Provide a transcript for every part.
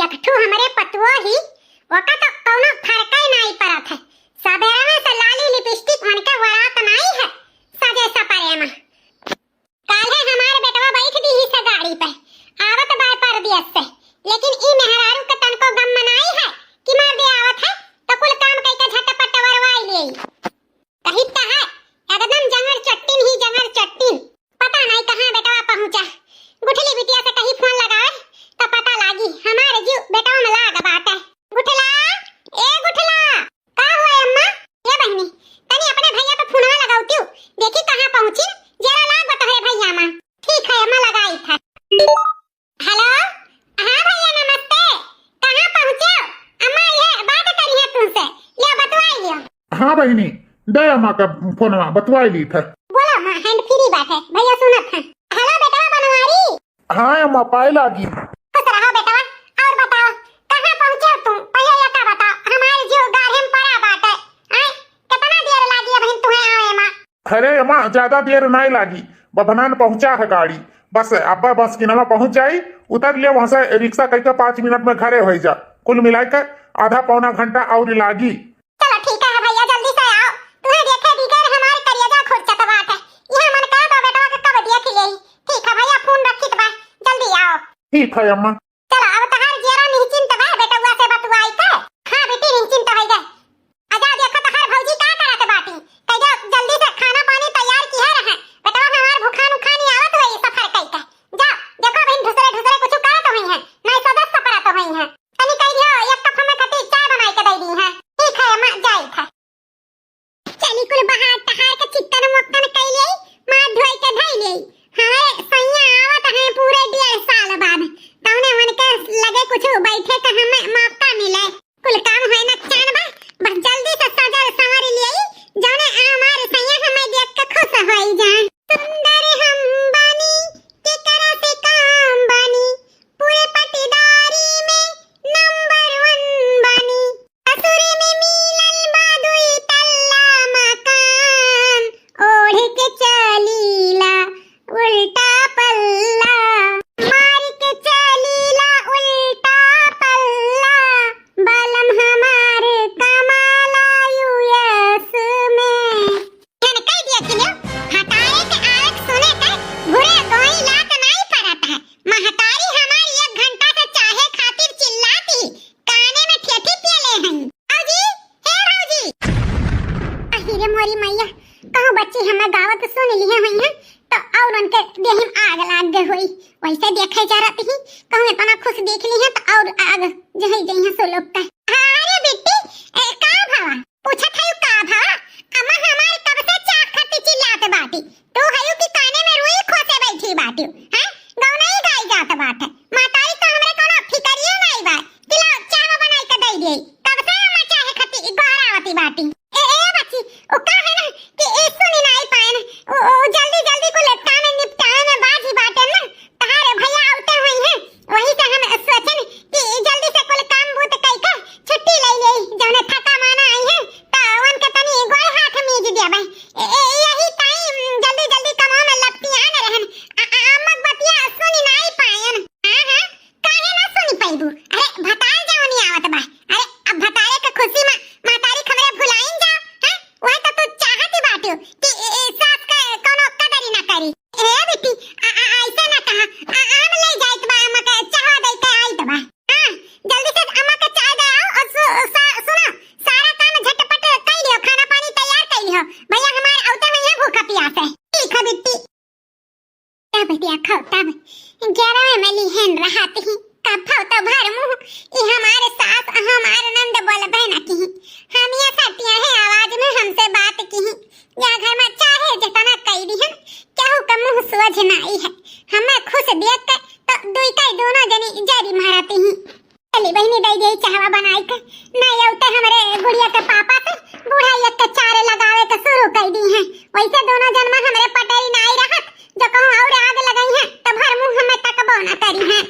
एकठू हमारे पतुओ ही वका तो कौनो फरक ही नहीं पड़त है। सबेरा में से लाली लिपस्टिक उनके वरात नहीं है सजे सपरे में। काले हमारे बेटवा बैठ दी ही से गाड़ी पे आवत बाय परदेस से, लेकिन ई मेहरारू के तनको गम मनाई है कि मार दे आवत है तो कुल काम कई के झटपट वरवाई ले। कहीं तो है एकदम जंगल चट्टीन ही जंगल चट्टीन, पता नहीं कहां बेटवा पहुंचा। गुठली बिटिया से कहीं फोन लगाए तो पता लागी हमारे जीव बेटवा में लाग बाटे। गुठला ए गुठला का हुआ अम्मा? ये बहनी तनी अपने भैया पे फोन लगाउती हूं, देखी कहां पहुंची, जरा लाग बता है भैया मां। ठीक है अम्मा लगाई था। हेलो हां भैया नमस्ते, कहां पहुंचे? अम्मा ये बात करी है तुमसे, ले बतवाई लियो। हाँ बहनी दे अम्मा का फोन बतवाई ली था। बोलो मां हैंड फ्री बात है, भैया सुनत है। हेलो बेटा बनवारी। हाँ अम्मा पाए लागी। खुश रहो बेटा, और बताओ कहां पहुंचे हो तुम? पहले ये का बताओ, हमारे जीव गाढ़े में पड़ा बाटे। हैं कितना देर लागी बहन तुम्हें आवे मां? अरे अम्मा ज्यादा देर नहीं लागी, बभनान पहुंचा है गाड़ी, बस अब्बा बस की नमा पहुंच जाई, उतर लिया वहां से रिक्शा करके 5 मिनट में घरे हो जा। कुल मिलाकर आधा पौना घंटा और लागी। चलो ठीक है भैया जल्दी से आओ, तुम्हें देखे बिगर हमारे करिया खोजत बात है। यह मन कह दो बेटा के कब देख ले। ठीक है भैया फोन रखी तो जल्दी आओ। ठीक है अम्मा। चलो अब तहार जेरा निश्चिंत बा बेटा हुआ से बतवाई के। हां बेटी निश्चिंत हो गए। आजा देखो तहार भौजी का करत बाटी, कह जा जल्दी से खाना पानी तैयार किया रहे। बेटा हमार भूखा नुखानी आवत होई सफर कई के। जा देखो बहन दूसरे दूसरे कुछ करत होई है, नहीं सदस्य सफरत होई है। तनी कह दियो एक कप में खटी चाय बनाई के दे दी है। ठीक है अम्मा जाई था। चली कुल बहार तहार के चिकन मक्खन कई ले मां धोई के धई ले। हमारे सैया आवत है पूरे 1.5 साल बाद, तौने मन के लगे कुछ बैठे के हमें मौका मिले। कुल काम है ना चान बा, बस जल्दी से सजल संवर ले जाने हमारे सैया हमें देख के खुश होई जाए। सुंदर हम बानी के करा से काम बानी, पूरे पटीदारी में नंबर 1 बानी। असुरे में मिलल बादुई तल्ला मकान, ओढ़ के चलीला उल्टा पल्ला, मार के चलीला उल्टा पल्ला, बलम हमारे कमाला यूएस में। यानी कह दिया कि लो हटारे के आग सुने के भूरे कोई लात नहीं पड़ता है। महतारी हमारी 1 घंटा से चाहे खातिर चिल्लाती, काने में ठेठी पियले हैं। औजी हे भौजी, अहिरे मोरी मैया कहूं बच्ची हमें गावत सुन लिए हुई हैं तो और उनके देह में आग लाग गई हुई। वैसे देखे जा रही थी कहूं इतना खुश देख ली है तो और आग जही गई है सो लोग का। अरे बेटी का भावा पूछत है का भावा? अम्मा हमारे कब से चाक खाती चिल्लात बाटी, तू हयू की काने में रुई खोसे बैठी बाटी हैं? गौ नहीं गाई जात बात है। मातारी तो हमरे कोनो फिकरिए नहीं बा किला चाह बनाई के दई दे। कब से अम्मा चाहे खाती गहरावती बाटी। ए बच्ची ओ का है ना कि ए सुनी नहीं पाए ना, ओ जल्दी जल्दी को लटका में निपटाए में बाजी बाटे ना। तहारे भैया आते हुए हैं, वही से हम सोचन कि जल्दी से कुल काम बूत कई के छुट्टी ले ले जौने थका माना आई है तो वन के तनी गोल हाथ मीज देबे। यही टाइम जल्दी जल्दी कमाओ में लपटिया न रहन। अम्मा बतिया सुनी नहीं पाएन। हां काहे ना सुनी पाइबू? अरे भतार जावनी आवत बा। अरे अब भतारे के खुशी में मातारी खबरे भुलाइन जाओ हैं? वही तो तू चाहती बाटू कि सास के कोनो कदर ना करी। ए बेटी ऐसे ना कहा, आम ले जाइत बा अम्मा के चाह दे के आई दबा। हां जल्दी से अम्मा के चाय दे आओ और सुनो सारा काम झटपट कर लियो, खाना पानी तैयार कर लियो। भैया हमारे औते में ये भूखा प्यास है। ठीक है बेटी। तब बेटी खाओ तब 11 में लिहन रहती ही कब खाओ तो भर मुंह। ये हमारे सास हमारे नंद बोल बहना की हम ये सटिया है आवाज में हमसे बात की या घर में चाहे जितना कई दी है केहू का मुंह सोझ नहीं है। हमें खुश देख के तो दुई का दोनों जनी जारी मारती ही। चली बहनी दई गई चाहवा बनाई के नहीं औते हमरे गुड़िया के पापा से बूढ़ा एक के चारे लगावे के शुरू कर दी है। वैसे दोनों जन्म हमरे पटेरी नहीं रहत जो कहूं और आग लगाई है तो भर मुंह हमें तक बोना करी है।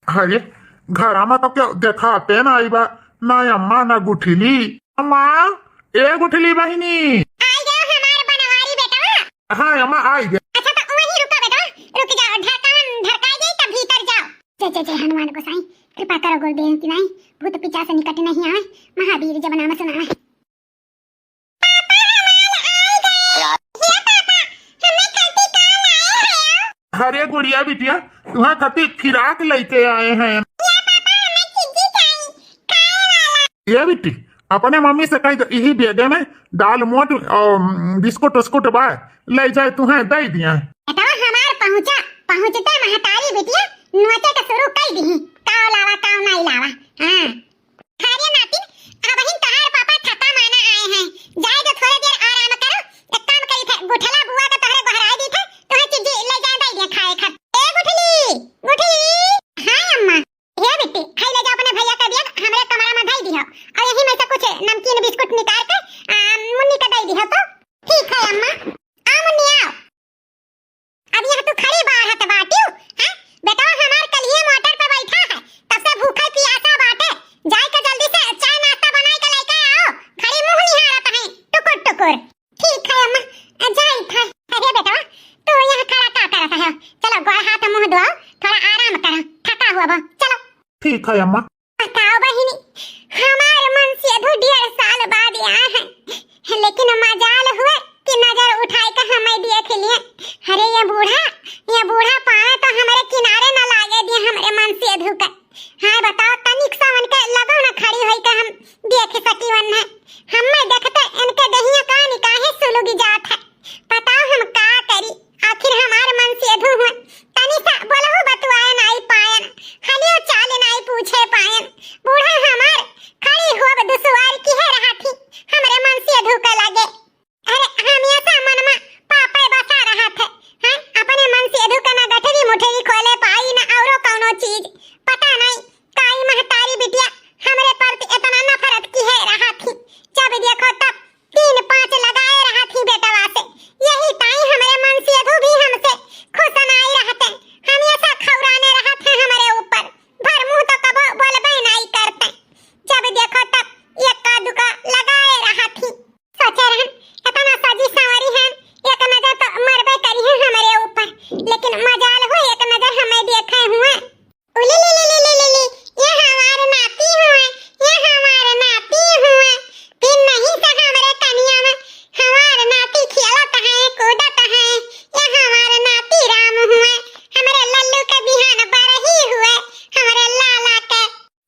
अरे घर आमा तो क्या देखाते ना आई बा ना अम्मा ना गुठली। अम्मा ए गुठली बहिनी आई गए हमारे बनवारी बेटा। हाँ अम्मा आई गए। अच्छा तो वहीं रुको बेटा, रुक जाओ ढक्कन ढकाई गई तब जय जय हनुमान गोसाई कृपा करो गुरुदेव की नाई भूत पिचा से निकट नहीं आवे महावीर जब नाम सुनावे। अरे गुड़िया बिटिया तुम्हारे खातिर फिराक लेके आए हैं। ये बेटी अपने मम्मी से कही यही बेगे में दाल मोट और बिस्कुट उस्कुट बा ले जाए तुम्हें दे दिया। हमार पहुंचता महतारी बिटिया नोचे का शुरू कर दी काव लावा काव नहीं लावा। हां खारिया नातिन अब ही तहार पापा थका माना आए हैं जाए तो थोड़ी देर आराम करो। एक काम करी थे गुठला बुआ का तहरे बहराई दी थे तो चीज ले जा दे दिया खाए खा। ए गुठली हां अम्मा ये बेटी खाई ले जा अपने भैया का दिया हमरे कमरा में धई दियो और यही में से कुछ नमकीन बिस्कुट निकाल के मुन्नी का दे दियो तो ठीक है अम्मा। आ मुन्नी आओ अब यह तू खड़ी बाहर हत बाटियो हैं बेटा हमार कलिए मोटर पे बैठा है तब से भूखा प्यासा बाटे जाए के जल्दी से चाय नाश्ता बनाए के लेके आओ खड़ी मुंह निहारत है टुकुर टुकुर। ठीक है अम्मा जाई था। अरे बेटा तू यहां खड़ा का करत है चलो गोड़ हाथ मुंह धोओ थोड़ा आराम करो थका हुआ बा चलो। ठीक है अम्मा। बताओ बहिनी हमारे मन से 1.5 साल बाद आया है लेकिन मजाल हुए कि नजर उठाए के हमें देख लिए। अरे ये बूढ़ा पाए तो हमारे किनारे न लागे दिए हमारे मन से धुका। हाँ बताओ तनिक सा उनके लगो न खड़ी होई के हम देख सकी वन है हमें देखते इनके दहिया का निकाहे सुलुगी जात है। बताओ हम का करी आखिर हमारे मन से धु हुए तनी सा बोलहु बतवाए नहीं पायन हलियो चाल नहीं पूछे पायन। बूढ़ा हमार खड़ी हो दुसवार की है रहा थी हमारे मन से धुका लगे। अरे हम ऐसा मन में पापा बसा रहा थे हैं अपने मन से धुका ना गठरी मुठरी खोले पाई ना औरो कौनो चीज पता नहीं काई महतारी बिटिया हमरे प्रति इतना नफरत की है रहा थी जब देखो तब 3-5 लगाए रहा थी बेटवा से। यही ताई हमारे मन से धु भी हमसे खुश नहीं रहते हम ऐसा खौराने रहा थे हमारे ऊपर भर मुंह तो कबो बोलबे नहीं करते जब देखो तब एक का दुका लगाए रहा थी। सोचे रहन इतना सजी सवारी है एक नजर तो मरबे करी है हमारे ऊपर लेकिन मजाल हो एक नजर हमें देखे हुए। उली ये हमारे नाती हुए ये हमारे नाती हुए फिर नहीं से हमारे कनिया में हमारे नाती खेलत है कूदत है ये हमारे नाती राम हुए हमारे लल्लू के बिहान बरही हुए हमारे लाला के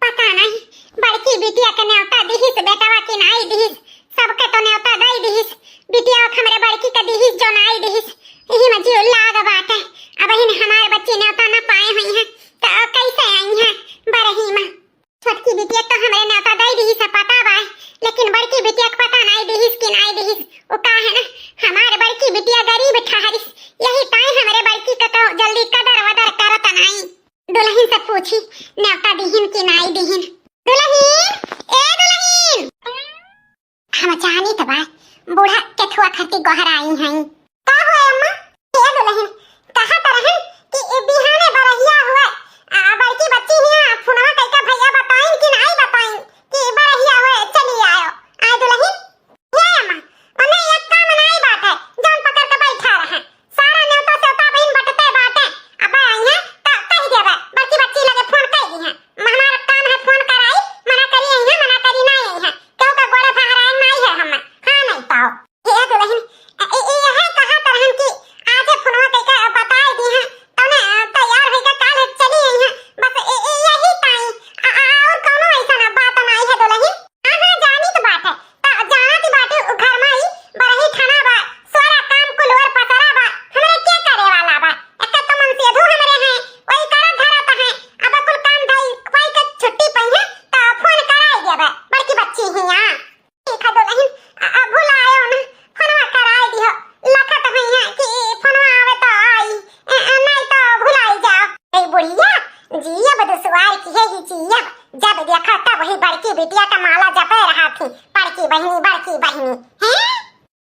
पता नहीं बड़की बिटिया के न्योता दिहिस बेटवा की नाई दिहिस सबके तो न्योता दई दिहिस बिटिया हमरे बड़की का दिहिस जो नाई दिहिस यही में जीव लाग बाटे। अब इन हमारे बच्चे न्योता न पाए हुई हैं तो कैसे आई हैं बरही में। छोटकी बिटिया तो हमरे न्योता दई दिहिस पता बा लेकिन बड़की बिटिया को पता नहीं दिहिस कि नहीं दिहिस वो का है ना हमारे बड़की बिटिया गरीब ठहरिस यही ताई हमरे बड़की का जल्दी कदर वदर करत नहीं। दुल्हन से पूछी न्योता दिहिन कि नहीं दिहिन। दुल्हन ए दुल्हन हम चाहनी तो बा बूढ़ा केथुआ खती गोहर आई हैं का हुआ अम्मा ए दुल्हन कहा तरहन कि बिहाने बरहिया हुए बड़की बच्ची हिया फुनवा कइका भैया बताइन कि नहीं बताइन कि बरहिया हुए चली आयो आय दुल्हन ये अम्मा मने एक काम नहीं बात है जौन पकड़ के बैठा रहे सारा न्योता से उता बहिन बटते बाटे अब आई है तो कह देबे बड़की बच्ची लगे फोन कर दी है हमारा काम है फोन कराई मना करी है मना करी नहीं है क्यों का गोड़े फहराए नहीं है हम हां नहीं पाओ ये दुल्हन ये है कहा तरहन की आज फोनवा कइका बता दी है तने तैयार होके काल चली आई है बस यही ताई और कोनो ऐसा बात नहीं है दुल्हन। हां जानी तो बात है तो जानत बाटे घर में ही बरही थाना बा सारा काम कुल और पतरा बा हमरे के करे वाला बा एक तो मन से धु हमरे है वही करा धरत है अब कुल काम धई कोई के छुट्टी पई है तो फोन कराई देबे बड़की बच्ची है यहां ठीक है दुल्हन भुलायो ना फोनवा कराई दियो लखत है है कि फोनवा आवे तो आई नहीं तो भुलाई जाओ। ए बुढ़िया जिया बदसवार की है ही जिया जब देखा तब वही बड़की बिटिया का माला जपे रहा थी बड़की बहनी हैं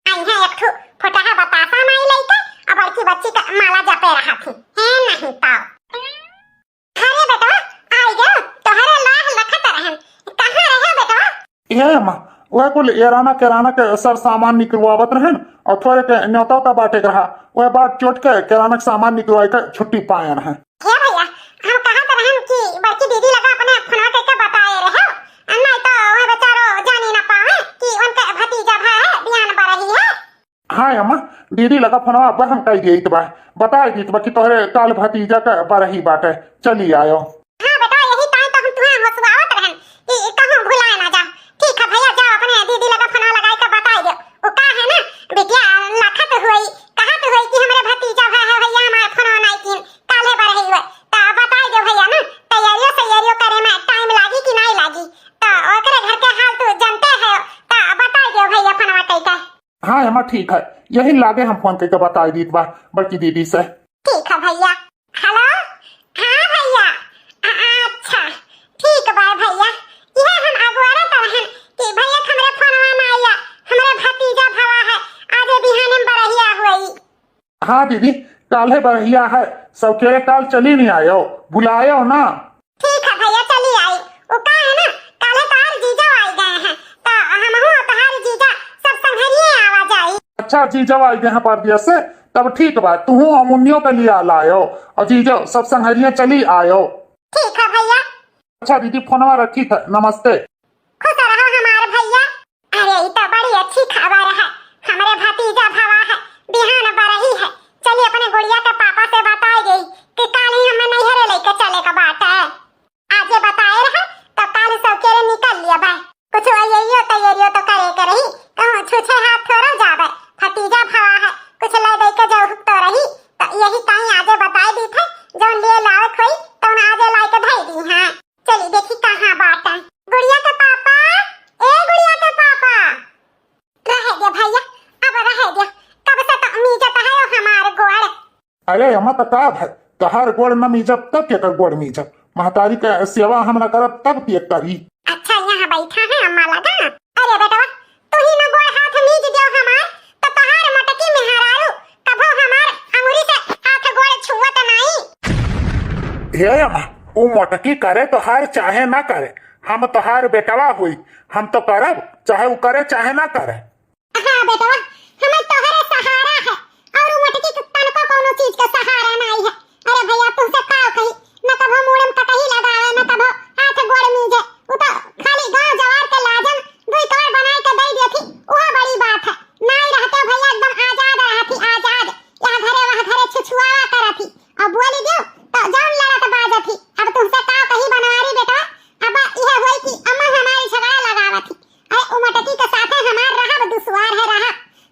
आई है एक ठो फोटहा बतासा नहीं लेके और बड़की बच्ची का माला जपे रहा थी हैं नहीं पाओ। अरे बेटा आई गयो तोहरे लाह लखत रहन कहां रहे बेटा। ये अम्मा वह कुल एराना केराना के सर सामान निकलवावत रहन और थोड़े के न्योता का बाटे रहा वह बात चोट के किराना के सामान निकलवाई के छुट्टी पायन है। क्या भैया हम कहा तो रहन कि दीदी लगा फोनवा अब हम कह दी बा बता दी बा कि तोहरे काल भतीजा का बरही बाटे चली आयो। हाँ बेटा यही टाइम तो हम तुम्हें हंसवावत रहन कि कहूं भुलाए ना जा। ठीक है भैया जाओ अपने दीदी लगा फोनवा लगाई के बताई दो। वो का है ना बिटिया लखत हुई कहत हुई कि हमरे भतीजा भाई है भैया हमारे फोनवा नहीं किन काले बरही हुए तो बताई दो भैया ना तैयारियों करे में टाइम लागी कि नहीं लागी तो ओकरे घर के हाल तू जानते है तो बताई दो भैया फोनवा कई का। हाँ एमा ठीक है यही लागे हम फोन करके बता दी बा बड़की दीदी से। ठीक है भैया। हेलो हाँ भैया अच्छा ठीक बा भैया यह हम अगवारा तरहन कि भैया हमरे फोनवा ना आया हमरे भतीजा भवा है आज बिहान में बरहिया हुई। हाँ दीदी काल है बरहिया है सब केरे काल चली नहीं आयो बुलायो ना। ठीक है भैया चली आई वो का है ना काले तार जीजा आई गए हैं तो हम हो तहार जीजा सब संघरिए आवा जाई। अच्छा जीजा आई गए हैं पर दिया से तब ठीक बा तू अमुनियों के लिए लायो और जीजो सब संघरिया चली आयो। ठीक है भैया। अच्छा दीदी फोनवा रखी था नमस्ते। खुश रहो हमारे भैया। अरे ये तो बड़ी अच्छी खबर है हमारे भतीजा भवा है बिहान बरही है। चलिए अपने गुड़िया के पापा से बताई गई कि काल ही हमें नैहरे लेके चले का बात है। आज ये बताए रहे तो काल सब केरे निकल लिया भाई कुछ तैयारियों तो करे के रही कहूं छुछे हाथ थोड़ा जावे भतीजा भवा है कुछ ले दे के जो तो रही तो यही कहीं आजे बताई दी थे जो लिए लावे खोई तो आजे लाई के धई दी। हाँ चली देखी कहां बात है। गुड़िया के पापा ए गुड़िया के पापा रह गया भैया अब रह गया कब से तो मीजत है हमारे गोड़। अरे हम तो का है तहार गोड़ न मीजब तब के कर गोड़ मीजब महतारी का सेवा हम न करब तब के करी। अच्छा यहाँ बैठा है अम्मा लगा। अरे बेटा तू ही न गोड़ हाथ मीज दियो हमार तो तहार मटकी में हरारू कभो हमार अंगुरी से हाथ गोड़ छुअत नहीं। हे अम्मा वो मोटकी करे तो हार चाहे ना करे हम तोहार बेटवा हुई हम तो करब चाहे वो करे चाहे ना करे। हाँ बेटा हमें तोहरे सहारा है और मटकी के तन को कोनो चीज का सहारा नहीं है। अरे भैया तुमसे का कही न कभो मुड़म कटही लगावे न कभो हाथ गोड़ मीजे वो तो खाली गांव जवार के लाजन दुई कवर बनाए के दे देती वह बड़ी बात है। नहीं रहते भैया एकदम आजाद रहती आजाद यहाँ घरे वहाँ घरे छुछुआ करती अब बोली दियो तो जान लड़त बाजती। अब तुमसे का कही बनवारी बेटा अब यह होई कि अम्मा हमारी झगड़ा लगावती। अरे ओ मटकी के साथे हमार रहब दुश्वार है रहा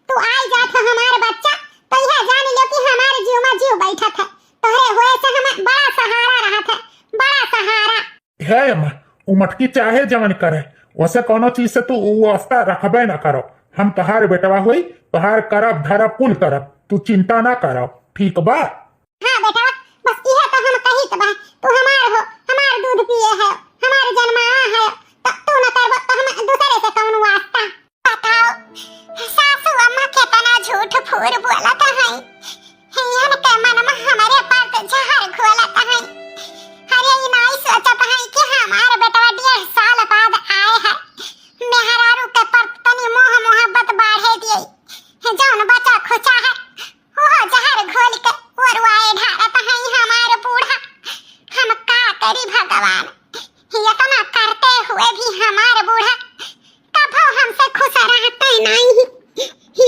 तू आई जात हो हमार बच्चा तो यह जान लो कि हमारे जीव में जीव बैठत है तोहरे होए से हमें बड़ा सहारा रहत है बड़ा सहारा। हे अम्मा वो मटकी चाहे जवन करे वैसे कोनो चीज से तू वास्ता रखबे ना करो हम तोहार बेटवा हुई तोहार करब धरब कुल करब तू चिंता ना करो ठीक बा। हाँ बेटा बस यह तो हम कही के बा तू हमार हो हमार दूध पिए है हमार जन्मावा है तो तू न करबो तो हम दूसरे से कौन वास्ता। बताओ सासू अम्मा कितना झूठ फूर बोलत है हियन के मन में हमारे पर तो जहर घोलत है। अरे ये नहीं सोचत है कि हमार बेटा 1.5 साल बाद आए है मेहरारू के पर तनी मोह मोहब्बत बाढ़े दिए जौन बचा खोचा है वो जहर घोल के वरवाए ढारत है हमारे बूढ़ा। हम का करी भगवान इतना करते हुए भी हमारे बूढ़ा कभो हमसे खुश रहते नहीं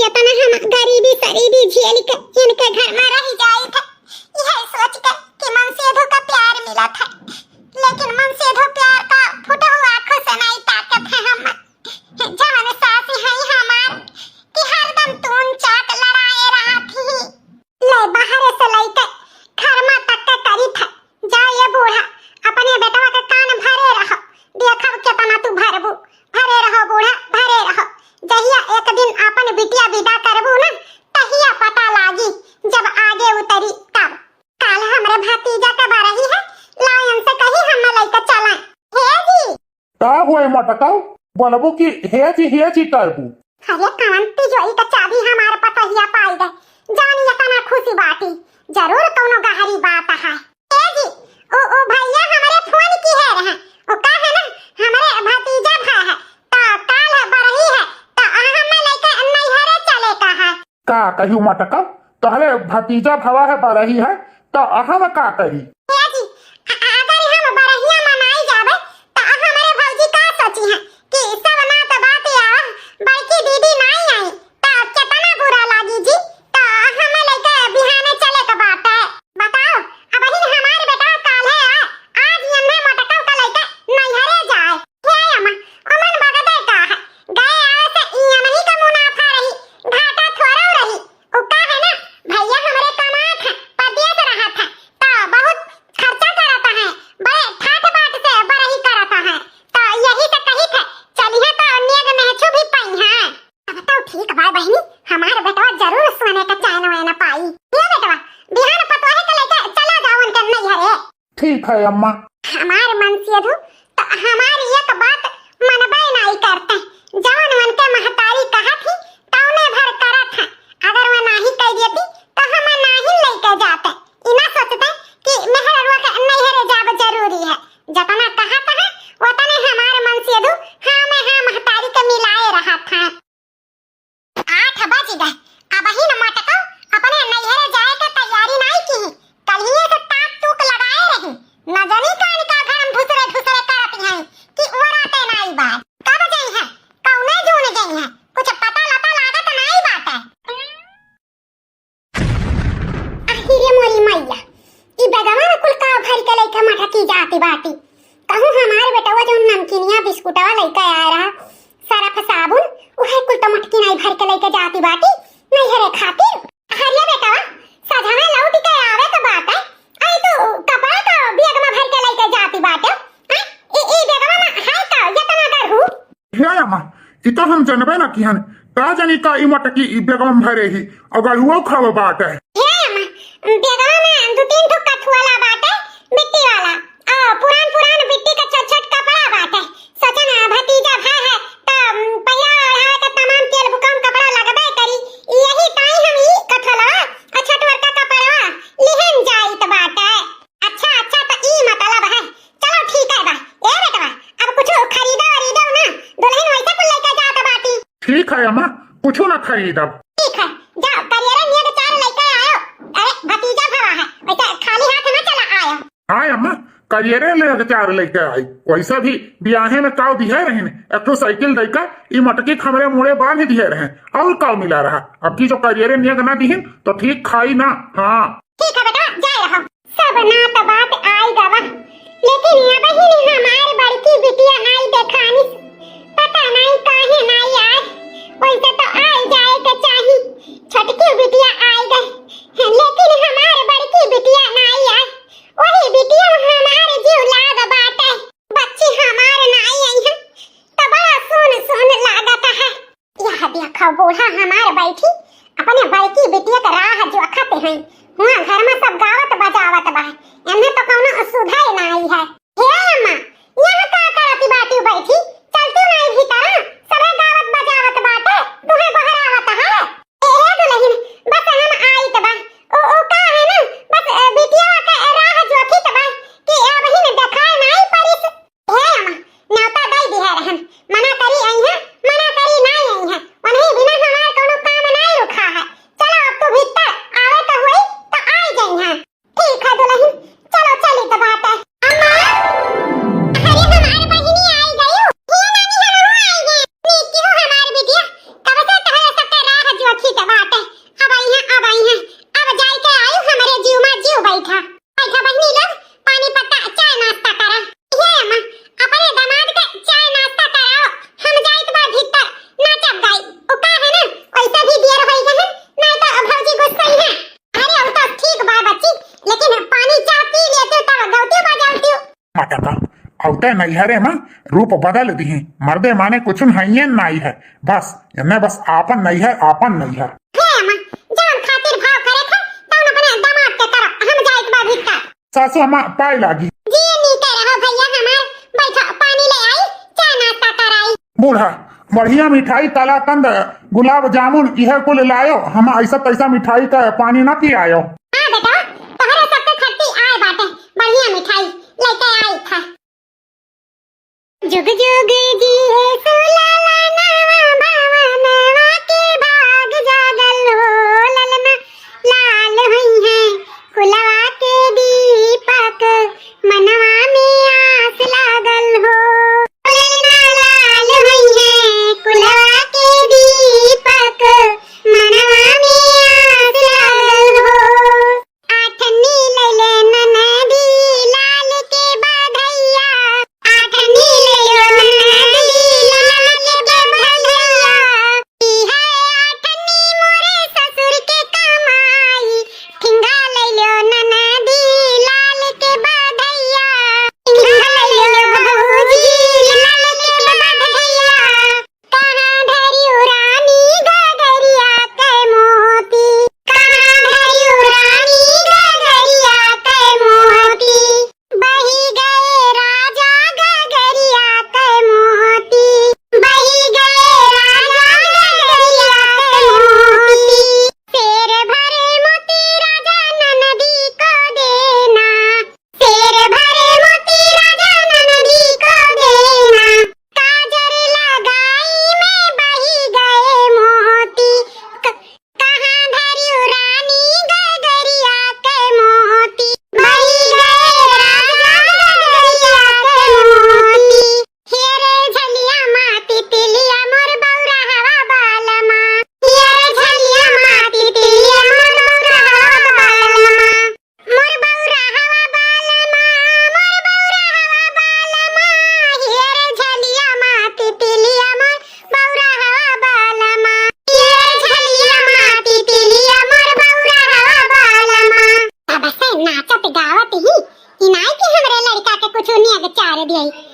इतना हम गरीबी सरीबी झेल के इनके घर में रह जाए थे यह सोच के कि मनसेधु का प्यार मिला था लेकिन मनसेधु प्यार का फुटा हुआ आंखों से नहीं ताकत है हम जान सासी है हमार कि हरदम तून चाक लड़ाए रहा थी ले बाहर से लेके घर में तक के करी था। जाओ ये बूढ़ा अपने बेटवा के कान भरे रहो देखब कितना तू भरबू भरे रहो बूढ़ा भरे रहो जहिया एक दिन अपन बिटिया विदा करबू ना तहिया पता लागी जब आगे उतरी तब। काल हमरे भतीजा के बरही है लायन से कही हम लेके चला। हे जी का हुए मोटका बोलबू कि हे जी करबू। अरे कांति जोई का चाबी हमारे पतहिया पाई गए जानी इतना खुशी बाटी जरूर कोनो गहरी बात है। हे जी ओ भैया हमारे फोन की है रहे ओ का है ना हमारे भतीजा भाई है तो काल बरही है तो हम लेके नैहरे चले का है। का कहू मोटका तोहरे भतीजा भवा है बरही है तो हम का करी। हे जी अगर हम बरहिया मनाई जावे तो हमारे भौजी का सोची है कि सब ना तो बात आ बाकी दीदी नहीं आई तो कितना बुरा लागी जी तो ठीक है अम्मा। हमार मन से अधू तो हमारी एक बात मनबे नहीं करते। जौन मन के महतारी कहा थी तौने भर करत है। अगर मैं नहीं कह देती तो हम नहीं लेके जाते। इना सोचते कि मेहरवा के नैहरे जाब जरूरी है। जतना कहा था उतने हमारे मन से अधू हाँ में हाँ महतारी के मिलाए रहा था। 8 बज गए, अब ही न मटको अपने नैहरे जाए के तैयारी नहीं की। कल ही से ताक तूक लगाए रही। न जानी कान का घर में घुसरे करती हैं कि ओराते नहीं बात। कब गई है कौने जून गई है कुछ पता लता लागत नहीं बात है। आखिर मोरी मैया ई बेगवा कुल का भर के लेके मटकी जाती बाटी। कहूं हमारे बेटवा जो नमकीनिया बिस्कुटवा लेके आया रहा सरफ साबुन उहे कुल तो मटकी नहीं भर के लेके जाती बाटी नैहरे खातिर। हरिया बेटवा सजावे लौट के आवे के बात है। आई तो कपड़ा का बैग में भर के लेके जाती बात है। ई बैगवा में है का इतना डर हूं। हे अम्मा ई तो हम जनबे ना किहन का जानी का ई मटकी ई बैग में भरे ही अगर हुआ खावे बात है। हे अम्मा बैगवा में 2-3 ठो कथुआला बात है मिट्टी वाला पुरान मिट्टी का छोट-छोट कपड़ा बात है। सचना भतीजा भाई है तो पहिया ओढ़ावे के तमाम तेल बुकम कपड़ा लगबे करी। यही ताई हम ई कथला छोटवर का कपड़ा लिहन जाई त बात है। अच्छा तो ई मतलब है। चलो ठीक है बा ए बेटवा अब कुछ खरीदो ना दुल्हन वैसे कुल लेके जात बाटी। ठीक है अम्मा कुछ ना खरीदब। ठीक है जाओ करियर नियत चार लेके आयो। अरे भतीजा भवा है वैसे खाली हाथ न चला आयो। हाय अम्मा करियरे ले चार लेके आई। वैसा भी ब्याहे में काव दिहे रहे एक तो साइकिल देकर ई मटकी खमरे मुड़े बांध दिए रहे और काव मिला रहा। अब की जो करियरे नियत ना दिहिन तो ठीक खाई ना। हाँ ठीक है बेटा जाए रहो। सब ना तो बात आई गवा लेकिन ये बहिनी हमारी बड़की बिटिया आई देखानी पता नहीं काहे नहीं आए। वैसे तो आई जाए के चाहिए। छोटकी बिटिया आई गई लेकिन हमारी बड़की बिटिया नहीं आई। वही बिटिया हमारे जीव लाग बात है। बच्ची हमारे नहीं आई है तो बड़ा सुन लागत है। यह देखो बूढ़ा हमारे बैठी अपने बड़की बिटिया का राह जो अखत हैं हुआ घर में सब गावत बजावत बा। इन्हें तो कोनो असुधा नहीं है। हे अम्मा यहाँ का करती बाटी बैठी चलती नहीं भीतर सबे गावत बजावत बाटे तुहे बहरावत है। ए दुल्हन बस हम आई त बा ओ का है ना बस बिटिया का राह जो अखित बा कि अब ही ने देखाए नहीं परिस। हे अम्मा न्योता दई दी है रहन मना करी आई है मना करी नहीं आई है उन्हीं बिना हमार कोनो काम नहीं रुका है। चलो अब तो भीतर आवे तो हुई तो आई गई है। ठीक है दुल्हन चलो चली तो बात है। अम्मा अरे हमारी बहिनी आई गई हो। हे नानी हम हो आई गए। नीति हो हमारी बिटिया कब से तो है सबके राह जो अखित बात है। अब आई है अब जाई के आयु हमारे जीव में जीव बैठा बहिनी लोग पानी पत्ता चाय नाश्ता करा। हे अम्मा अपने दामाद के चाय नाश्ता कराओ हम जाइत बा भीतर नाचब गाई ओ का है ना ऐसा भी देर होई गए नहीं तो भौजी गुस्सा है। अरे अब तो ठीक बा बच्ची लेकिन पानी चाय पी लेते तब गौती बजावती। माता औते नैहरे में रूप बदल दी मर्दे माने कुछ नहीं नाई है बस इन्हें बस आपन नैहर। हे अम्मा जान खातिर भाव करे था तौन अपने दामाद के तरफ हम जाइत बा भीतर। सासू अम्मा पाई लागी जी नीचे रहो भैया हमार बैठो पानी ले आई चाय नाश्ता कराई। बूढ़ा बढ़िया मिठाई कलाकंद गुलाब जामुन यह कुल लायो। हम ऐसा तैसा मिठाई का पानी ना पी आयो। हां बेटा तोहरे सबके खट्टी आए बाटे बढ़िया मिठाई लेके आई था। जुग जुग जी है सुलाला नवा भवनवा के भाग जागल हो ललना लाल हुई है फुलवा के दीपक मनवा में आस लागल हो। ललना लाल हुई है फुलवा के दीपक मनवा में आस लागल हो। आठनी लैले ननदी लाल के बधैया आठनी लैले ननदी लाल के करे दिया